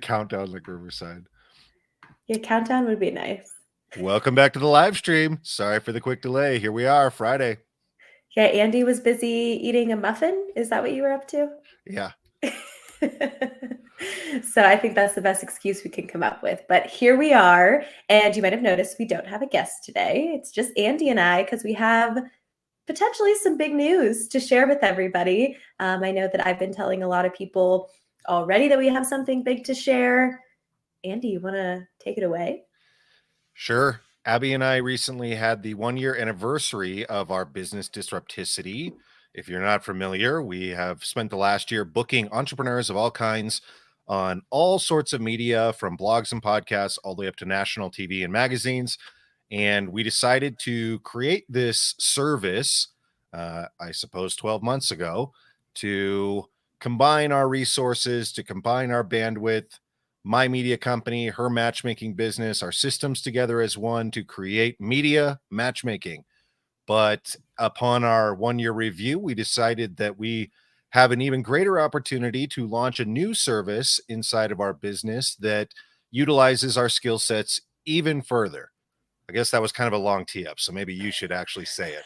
countdown like Riverside. Your countdown would be nice. Welcome back to the live stream. Sorry for the quick delay. Here we are, Friday. Yeah, Andy was busy eating a muffin. Is that what you were up to? Yeah. So I think that's the best excuse we can come up with. But here we are. And you might have noticed we don't have a guest today. It's just Andy and I because we have potentially some big news to share with everybody. I know that I've been telling a lot of people already that we have something big to share. Andy, you want to take it away? Sure. Abby and I recently had the 1-year anniversary of our business Disrupticity. If you're not familiar, we have spent the last year booking entrepreneurs of all kinds on all sorts of media, from blogs and podcasts all the way up to national TV and magazines. And we decided to create this service, I suppose 12 months ago, to combine our resources, to combine our bandwidth, my media company, her matchmaking business, our systems together as one to create media matchmaking. But upon our 1-year review, we decided that we have an even greater opportunity to launch a new service inside of our business that utilizes our skill sets even further. I guess that was kind of a long tee up, so maybe you should actually say it.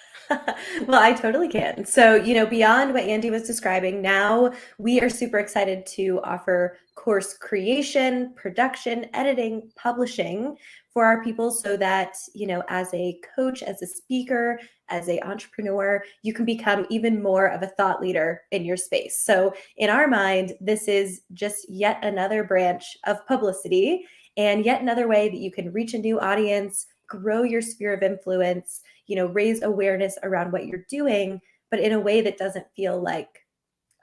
Well, I totally can. So, beyond what Andy was describing, now we are super excited to offer course creation, production, editing, publishing for our people so that, as a coach, as a speaker, as an entrepreneur, you can become even more of a thought leader in your space. So, in our mind, this is just yet another branch of publicity and yet another way that you can reach a new audience, grow your sphere of influence, raise awareness around what you're doing, but in a way that doesn't feel like,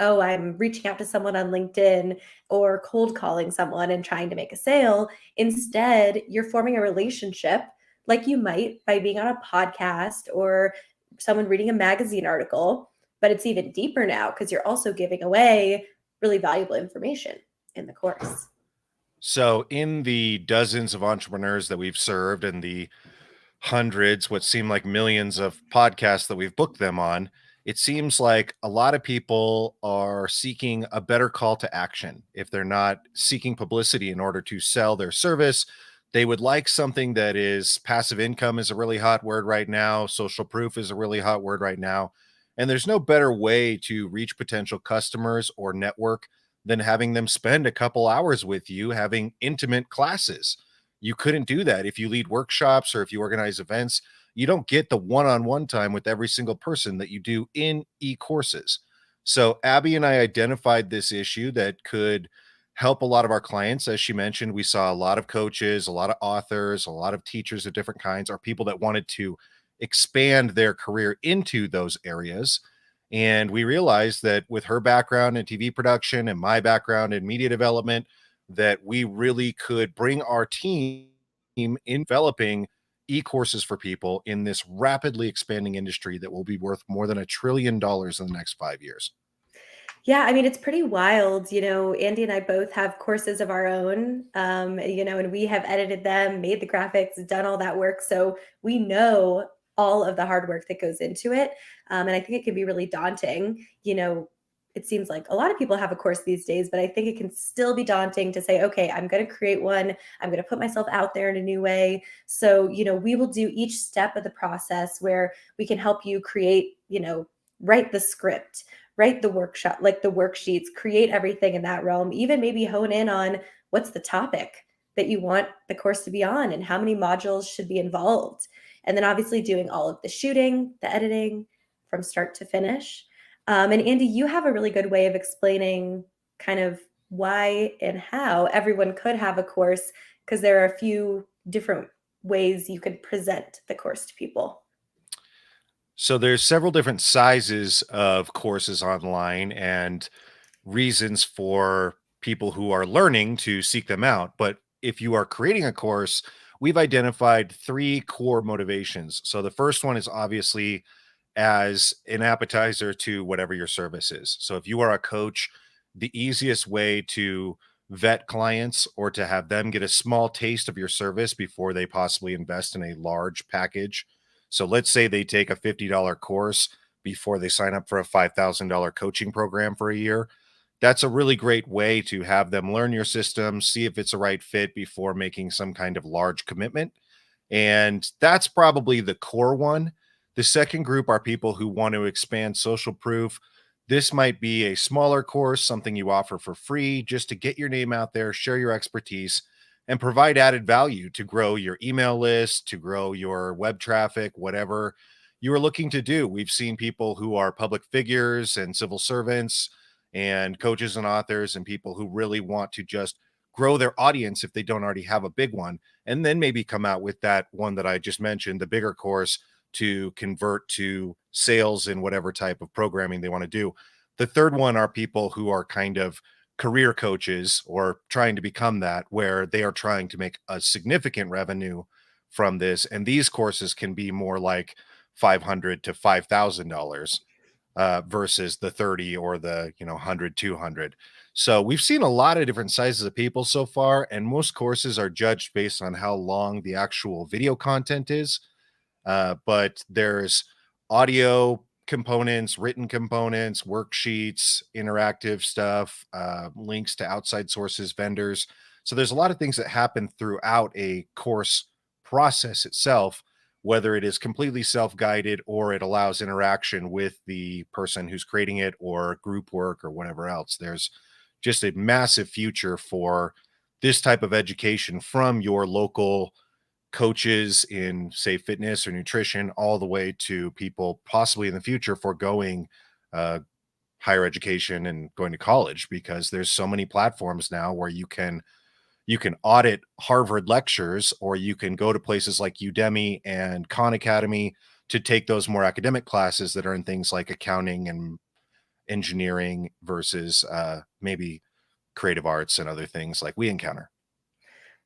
oh, I'm reaching out to someone on LinkedIn or cold calling someone and trying to make a sale. Instead, you're forming a relationship like you might by being on a podcast or someone reading a magazine article, but it's even deeper now because you're also giving away really valuable information in the course. So, in the dozens of entrepreneurs that we've served and the hundreds, what seem like millions of podcasts that we've booked them on, it seems like a lot of people are seeking a better call to action. If they're not seeking publicity in order to sell their service, they would like something that is passive income is a really hot word right now. Social proof is a really hot word right now. And there's no better way to reach potential customers or network than having them spend a couple hours with you having intimate classes. You couldn't do that if you lead workshops or if you organize events. You don't get the one-on-one time with every single person that you do in e-courses. So Abby and I identified this issue that could help a lot of our clients. As she mentioned, we saw a lot of coaches, a lot of authors, a lot of teachers of different kinds, or people that wanted to expand their career into those areas. And we realized that with her background in TV production and my background in media development, that we really could bring our team in developing e-courses for people in this rapidly expanding industry that will be worth more than $1 trillion in the next 5 years. Yeah, I mean, it's pretty wild. Andy and I both have courses of our own, and we have edited them, made the graphics, done all that work. So we know all of the hard work that goes into it. And I think it can be really daunting. It seems like a lot of people have a course these days, but I think it can still be daunting to say, okay, I'm going to create one. I'm going to put myself out there in a new way. So, we will do each step of the process where we can help you create, write the script, write the workshop, like the worksheets, create everything in that realm, even maybe hone in on what's the topic that you want the course to be on and how many modules should be involved. And then obviously doing all of the shooting, the editing from start to finish. And Andy, you have a really good way of explaining kind of why and how everyone could have a course, because there are a few different ways you could present the course to people. So there's several different sizes of courses online and reasons for people who are learning to seek them out. But if you are creating a course, we've identified 3 core motivations. So the first one is obviously as an appetizer to whatever your service is. So if you are a coach, the easiest way to vet clients or to have them get a small taste of your service before they possibly invest in a large package. So let's say they take a $50 course before they sign up for a $5,000 coaching program for a year. that's a really great way to have them learn your system, see if it's a right fit before making some kind of large commitment. And that's probably the core one. The second group are people who want to expand social proof. This might be a smaller course, something you offer for free just to get your name out there, share your expertise, and provide added value to grow your email list, to grow your web traffic, whatever you are looking to do. We've seen people who are public figures and civil servants and coaches and authors and people who really want to just grow their audience if they don't already have a big one, and then maybe come out with that one that I just mentioned, the bigger course, to convert to sales in whatever type of programming they want to do. The third one are people who are kind of career coaches or trying to become that, where they are trying to make a significant revenue from this. And these courses can be more like $500 to $5,000 versus the 30 or the 100, 200. So we've seen a lot of different sizes of people so far, and most courses are judged based on how long the actual video content is. But there's audio components, written components, worksheets, interactive stuff, links to outside sources, vendors. So there's a lot of things that happen throughout a course process itself, whether it is completely self guided or it allows interaction with the person who's creating it or group work or whatever else. There's just a massive future for this type of education from your local coaches in, say, fitness or nutrition, all the way to people possibly in the future foregoing uh, higher education and going to college, because there's so many platforms now where you can audit Harvard lectures, or you can go to places like Udemy and Khan Academy to take those more academic classes that are in things like accounting and engineering versus maybe creative arts and other things like we encounter.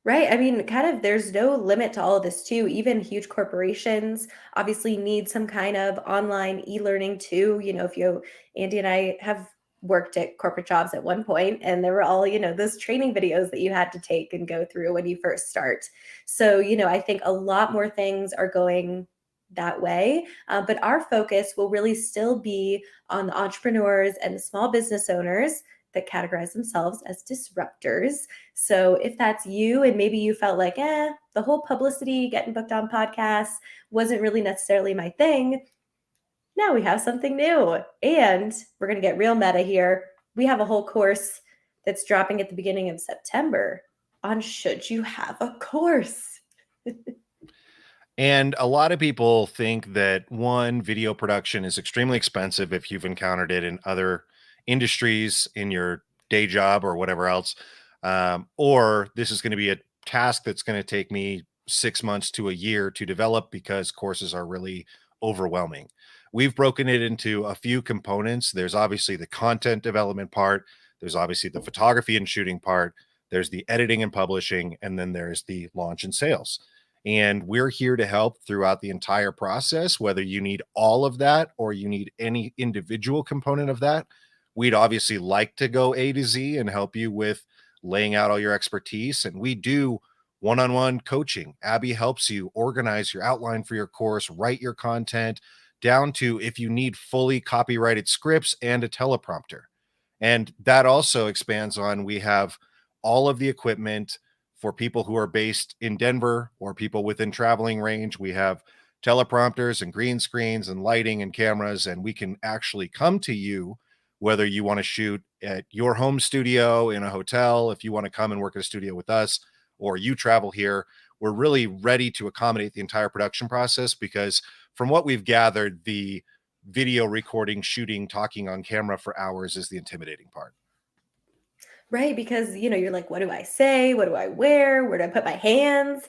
Right. I mean, kind of there's no limit to all of this too. Even huge corporations obviously need some kind of online e-learning too. If Andy and I have worked at corporate jobs at one point, and there were all, those training videos that you had to take and go through when you first start. So, I think a lot more things are going that way. But our focus will really still be on the entrepreneurs and the small business owners that categorize themselves as disruptors. So if that's you and maybe you felt like, the whole publicity, getting booked on podcasts wasn't really necessarily my thing, now we have something new. And we're going to get real meta here. We have a whole course that's dropping at the beginning of September on should you have a course. And a lot of people think that one, video production is extremely expensive if you've encountered it in other industries in your day job or whatever else. Or this is going to be a task that's going to take me 6 months to a year to develop because courses are really overwhelming. We've broken it into a few components. There's obviously the content development part, there's obviously the photography and shooting part, there's the editing and publishing, and then there's the launch and sales. And we're here to help throughout the entire process, whether you need all of that or you need any individual component of that. We'd obviously like to go A to Z and help you with laying out all your expertise. And we do one on one coaching. Abby helps you organize your outline for your course, write your content, down to if you need fully copyrighted scripts and a teleprompter. And that also expands on, we have all of the equipment for people who are based in Denver or people within traveling range. We have teleprompters and green screens and lighting and cameras, and we can actually come to you whether you want to shoot at your home studio in a hotel, if you want to come and work at a studio with us, or you travel here. We're really ready to accommodate the entire production process, because from what we've gathered, the video recording, shooting, talking on camera for hours is the intimidating part. Right, because, you're like, "What do I say? What do I wear? Where do I put my hands?"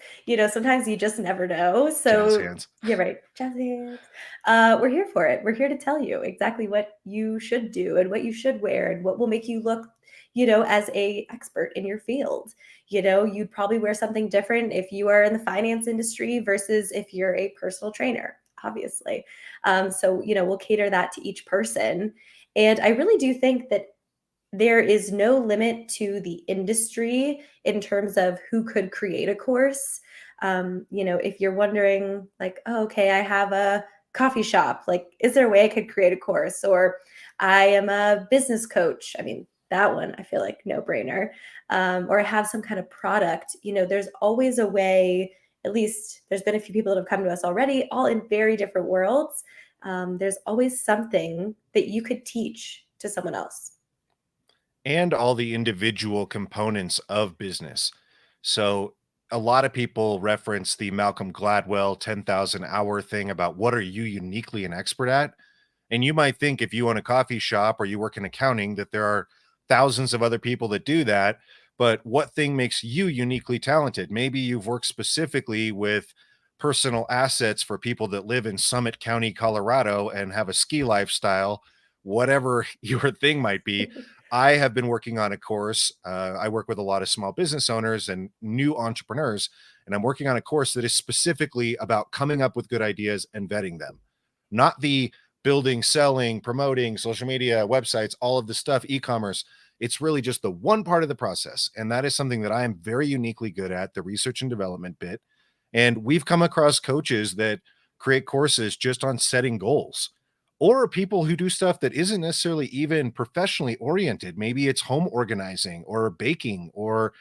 Sometimes you just never know. Jazz So hands. yeah, right, jazz hands. We're here for it. We're here to tell you exactly what you should do and what you should wear and what will make you look, as a expert in your field. You'd probably wear something different if you are in the finance industry versus if you're a personal trainer, obviously. So, we'll cater that to each person. And I really do think that there is no limit to the industry in terms of who could create a course. If you're wondering, like, oh, okay, I have a coffee shop, like, is there a way I could create a course? Or I am a business coach. I mean, that one, I feel like no brainer. Or have some kind of product, there's always a way. At least there's been a few people that have come to us already, all in very different worlds. There's always something that you could teach to someone else. And all the individual components of business. So a lot of people reference the Malcolm Gladwell 10,000 hour thing about what are you uniquely an expert at? And you might think if you own a coffee shop or you work in accounting that there are thousands of other people that do that. But what thing makes you uniquely talented? Maybe you've worked specifically with personal assets for people that live in Summit County, Colorado and have a ski lifestyle, whatever your thing might be. I have been working on a course. I work with a lot of small business owners and new entrepreneurs, and I'm working on a course that is specifically about coming up with good ideas and vetting them, not the building, selling, promoting, social media, websites, all of the stuff, e-commerce. It's really just the one part of the process. And that is something that I am very uniquely good at, the research and development bit. And we've come across coaches that create courses just on setting goals, or people who do stuff that isn't necessarily even professionally oriented. Maybe it's home organizing or baking or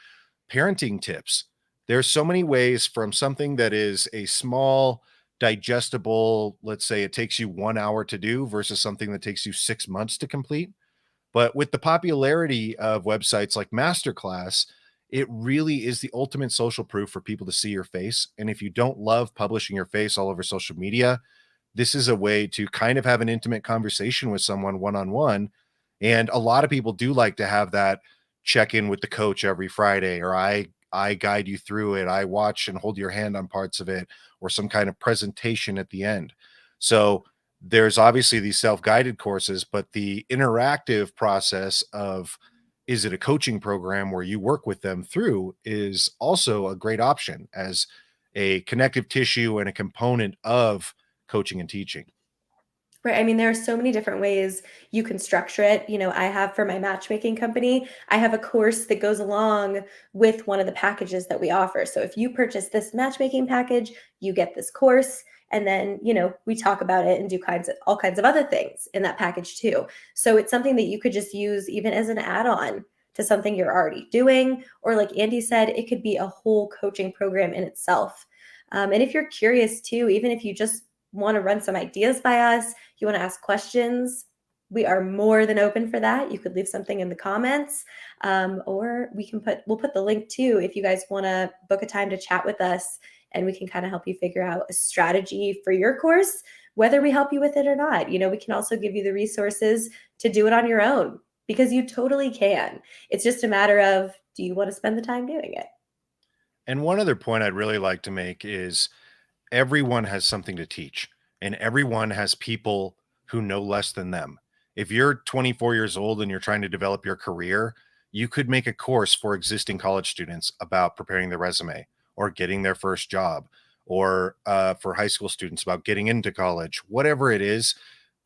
parenting tips. There's so many ways from something that is a small, digestible, let's say it takes you 1 hour to do versus something that takes you 6 months to complete. But with the popularity of websites like Masterclass, it really is the ultimate social proof for people to see your face. And if you don't love publishing your face all over social media, this is a way to kind of have an intimate conversation with someone one on one. And a lot of people do like to have that check in with the coach every Friday, or I guide you through it. I watch and hold your hand on parts of it, or some kind of presentation at the end. So there's obviously these self-guided courses, but the interactive process of is it a coaching program where you work with them through is also a great option as a connective tissue and a component of coaching and teaching. Right. I mean, there are so many different ways you can structure it. I have for my matchmaking company, I have a course that goes along with one of the packages that we offer. So if you purchase this matchmaking package, you get this course. And then, we talk about it and do all kinds of other things in that package too. So it's something that you could just use even as an add-on to something you're already doing. Or like Andy said, it could be a whole coaching program in itself. And if you're curious too, even if you just want to run some ideas by us, you want to ask questions, we are more than open for that. You could leave something in the comments, or we'll put the link too if you guys want to book a time to chat with us, and we can kind of help you figure out a strategy for your course, whether we help you with it or not. We can also give you the resources to do it on your own, because you totally can. It's just a matter of, do you want to spend the time doing it? And one other point I'd really like to make is everyone has something to teach, and everyone has people who know less than them. If you're 24 years old and you're trying to develop your career, you could make a course for existing college students about preparing their resume or getting their first job, or for high school students about getting into college, whatever it is.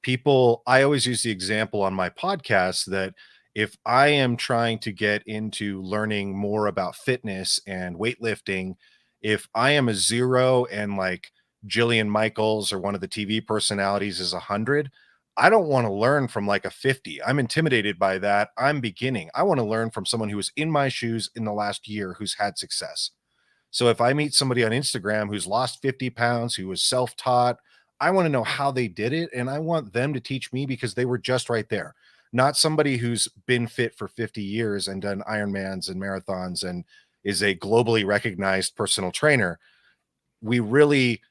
People, I always use the example on my podcast that if I am trying to get into learning more about fitness and weightlifting, if I am a zero and like Jillian Michaels or one of the TV personalities is 100, I don't want to learn from like a 50. I'm intimidated by that. I'm beginning. I want to learn from someone who is in my shoes in the last year who's had success. So if I meet somebody on Instagram who's lost 50 pounds, who was self-taught, I want to know how they did it. And I want them to teach me because they were just right there. Not somebody who's been fit for 50 years and done Ironmans and marathons and is a globally recognized personal trainer. We really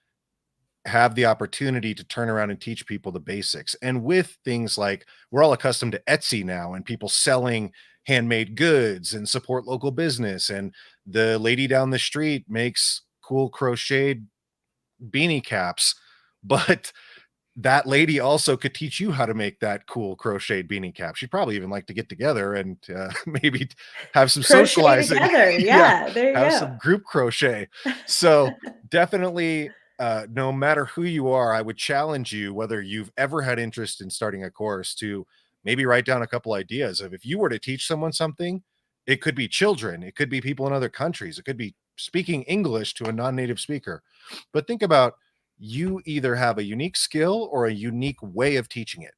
have the opportunity to turn around and teach people the basics. And with things like we're all accustomed to Etsy now and people selling handmade goods and support local business. And the lady down the street makes cool crocheted beanie caps, but that lady also could teach you how to make that cool crocheted beanie cap. She'd probably even like to get together and maybe have some Crochet socializing. together. Yeah, Yeah, there have you some group crochet. So definitely, no matter who you are, I would challenge you, whether you've ever had interest in starting a course, to maybe write down a couple ideas of if you were to teach someone something. It could be children, it could be people in other countries, it could be speaking English to a non-native speaker. But think about, you either have a unique skill or a unique way of teaching it.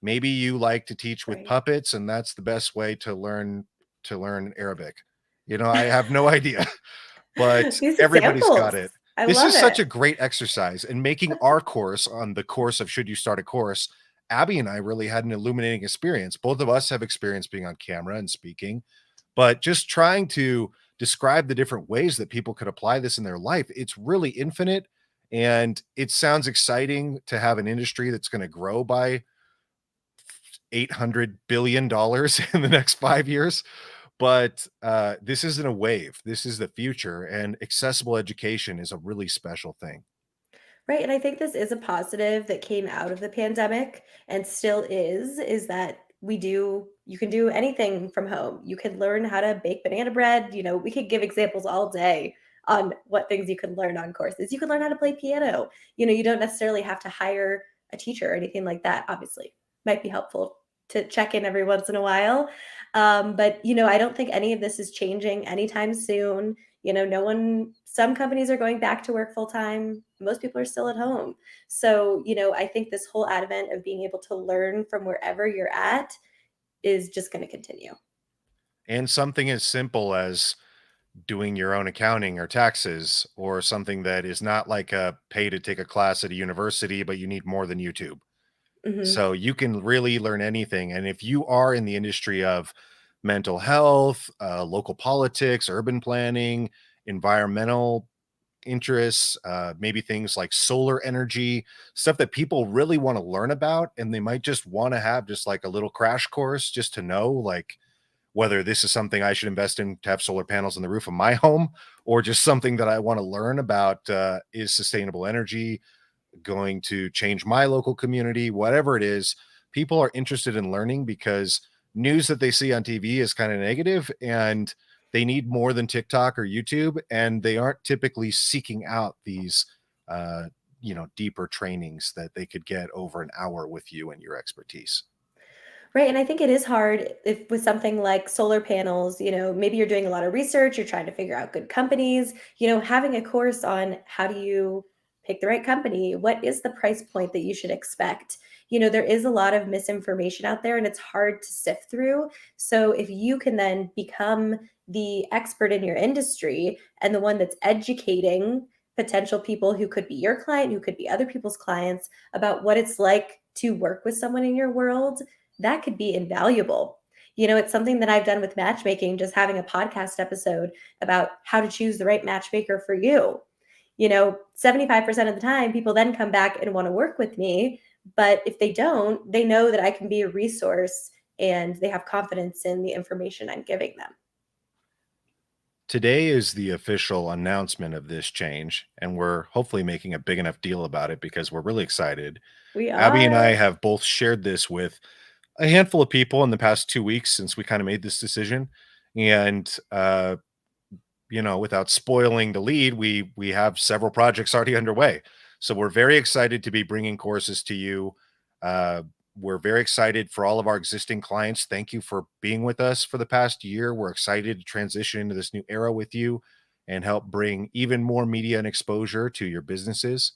Maybe you like to teach with Right. puppets and that's the best way to learn Arabic. I have no idea, but These everybody's got examples, it. I This love is such it. a great exercise, and making our course on the course of Should You Start a Course, Abby and I really had an illuminating experience. Both of us have experience being on camera and speaking, but just trying to describe the different ways that people could apply this in their life, it's really infinite, and it sounds exciting to have an industry that's gonna grow by $800 billion in the next 5 years. But, this isn't a wave. This is the future, and accessible education is a really special thing. Right, and I think this is a positive that came out of the pandemic and still is that you can do anything from home. You can learn how to bake banana bread, we could give examples all day on what things you can learn on courses. You can learn how to play piano. You don't necessarily have to hire a teacher or anything like that, obviously. Might be helpful to check in every once in a while. But I don't think any of this is changing anytime soon. No one, some companies are going back to work full time. Most people are still at home. So I think this whole advent of being able to learn from wherever you're at is just going to continue. And something as simple as doing your own accounting or taxes, or something that is not like a pay to take a class at a university, but you need more than YouTube. Hmm. So you can really learn anything. And if you are in the industry of mental health, local politics, urban planning, environmental interests, maybe things like solar energy, stuff that people really want to learn about, and they might just want to have just like a little crash course just to know, like, whether this is something I should invest in to have solar panels on the roof of my home, or just something that I want to learn about, is sustainable energy going to change my local community, whatever it is. People are interested in learning because news that they see on TV is kind of negative, and they need more than TikTok or YouTube, and they aren't typically seeking out these uh deeper trainings that they could get over an hour with you and your expertise. Right, and I think it is hard if with something like solar panels, maybe you're doing a lot of research, you're trying to figure out good companies, having a course on how do you pick the right company, what is the price point that you should expect? There is a lot of misinformation out there and it's hard to sift through. So if you can then become the expert in your industry and the one that's educating potential people who could be your client, who could be other people's clients about what it's like to work with someone in your world, that could be invaluable. It's something that I've done with matchmaking, just having a podcast episode about how to choose the right matchmaker for you. 75% of the time, people then come back and want to work with me. But if they don't, they know that I can be a resource and they have confidence in the information I'm giving them. Today is the official announcement of this change, and we're hopefully making a big enough deal about it because we're really excited. We Abby and I are. have both shared this with a handful of people in the past 2 weeks since we kind of made this decision. And without spoiling the lead, we have several projects already underway. So we're very excited to be bringing courses to you. Uh, we're very excited for all of our existing clients. Thank you for being with us for the past year. We're excited to transition into this new era with you and help bring even more media and exposure to your businesses.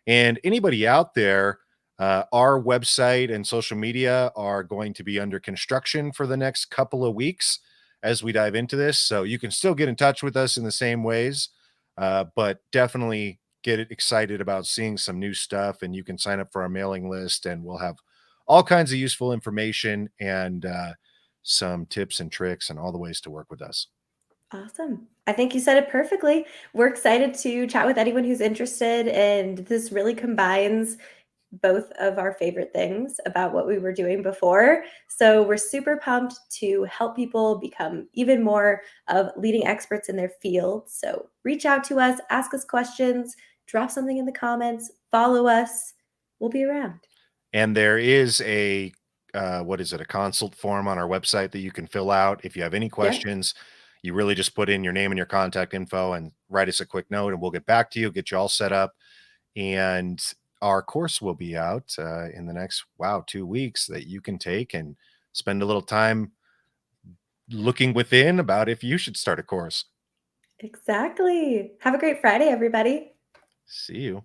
And anybody out there, our website and social media are going to be under construction for the next couple of weeks as we dive into this. So you can still get in touch with us in the same ways, but definitely get excited about seeing some new stuff. And you can sign up for our mailing list, and we'll have all kinds of useful information and some tips and tricks and all the ways to work with us. Awesome. I think you said it perfectly. We're excited to chat with anyone who's interested, and this really combines both of our favorite things about what we were doing before. So we're super pumped to help people become even more of leading experts in their field. So reach out to us, ask us questions, drop something in the comments, follow us. We'll be around. And there is a what is it, a consult form on our website that you can fill out if you have any Yeah, questions. You really just put in your name and your contact info and write us a quick note, and we'll get back to you, get you all set up. And our course will be out in the next 2 weeks that you can take and spend a little time looking within about if you should start a course. exactly. Have a great Friday, everybody. See you.